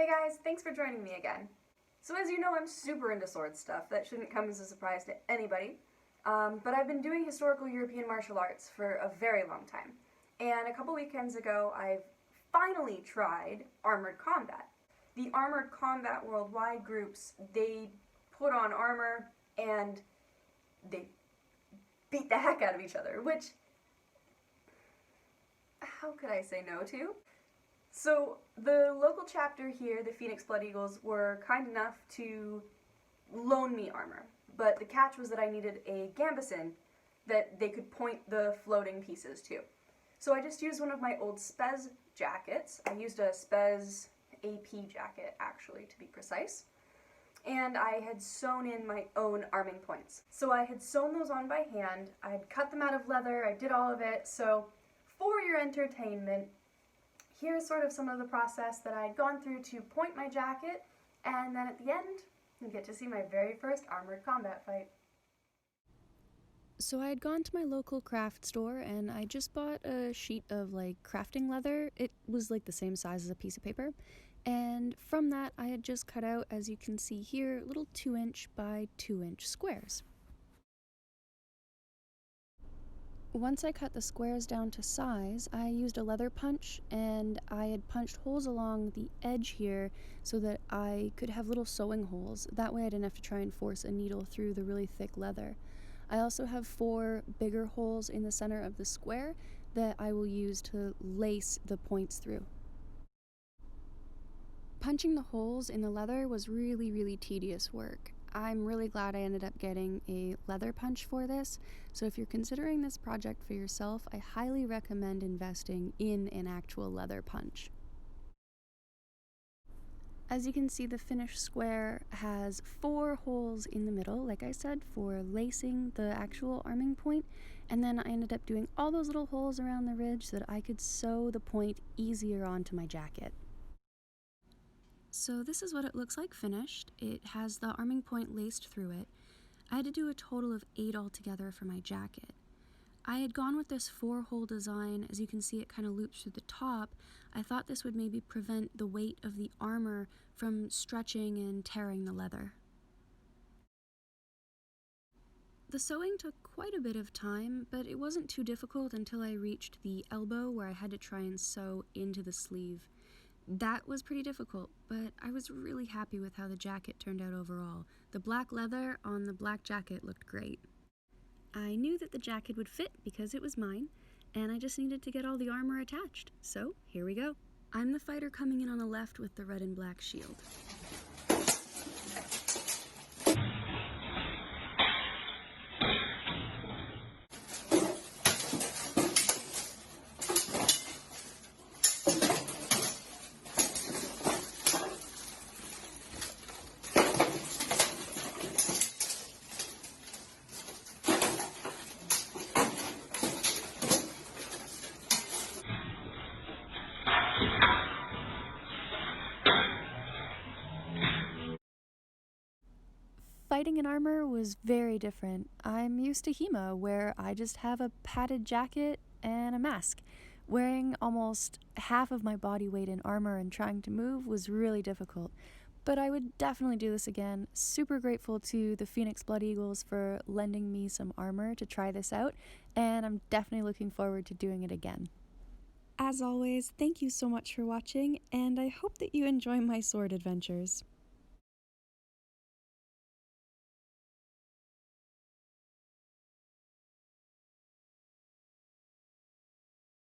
Hey guys, thanks for joining me again. So as you know, I'm super into sword stuff. That shouldn't come as a surprise to anybody. But I've been doing historical European martial arts for a very long time. And a couple weekends ago, I've finally tried armored combat. The Armored Combat Worldwide groups, they put on armor and they beat the heck out of each other, which, how could I say no to? So the local chapter here, the Phoenix Blood Eagles, were kind enough to loan me armor. But the catch was that I needed a Gambeson that they could point the floating pieces to. So I just used one of my old Spez jackets. I used a Spez AP jacket, actually, to be precise. And I had sewn in my own arming points. So I had sewn those on by hand, I'd cut them out of leather, I did all of it, so for your entertainment, here's sort of some of the process that I'd gone through to point my jacket, and then at the end, you get to see my very first armored combat fight. So I had gone to my local craft store and I just bought a sheet of crafting leather. It was the same size as a piece of paper. And from that I had just cut out, as you can see here, little 2-inch by 2-inch squares. Once I cut the squares down to size, I used a leather punch and I had punched holes along the edge here so that I could have little sewing holes. That way I didn't have to try and force a needle through the really thick leather. I also have 4 bigger holes in the center of the square that I will use to lace the points through. Punching the holes in the leather was really tedious work. I'm really glad I ended up getting a leather punch for this, so if you're considering this project for yourself, I highly recommend investing in an actual leather punch. As you can see, the finished square has 4 holes in the middle, like I said, for lacing the actual arming point, and then I ended up doing all those little holes around the ridge so that I could sew the point easier onto my jacket. So this is what it looks like finished. It has the arming point laced through it. I had to do a total of 8 altogether for my jacket. I had gone with this 4-hole design. As you can see, it kind of loops through the top. I thought this would maybe prevent the weight of the armor from stretching and tearing the leather. The sewing took quite a bit of time, but it wasn't too difficult until I reached the elbow where I had to try and sew into the sleeve. That was pretty difficult, but I was really happy with how the jacket turned out overall. The black leather on the black jacket looked great. I knew that the jacket would fit because it was mine, and I just needed to get all the armor attached. So here we go. I'm the fighter coming in on the left with the red and black shield. Fighting in armor was very different. I'm used to HEMA, where I just have a padded jacket and a mask. Wearing almost half of my body weight in armor and trying to move was really difficult. But I would definitely do this again. Super grateful to the Phoenix Blood Eagles for lending me some armor to try this out, and I'm definitely looking forward to doing it again. As always, thank you so much for watching, and I hope that you enjoy my sword adventures.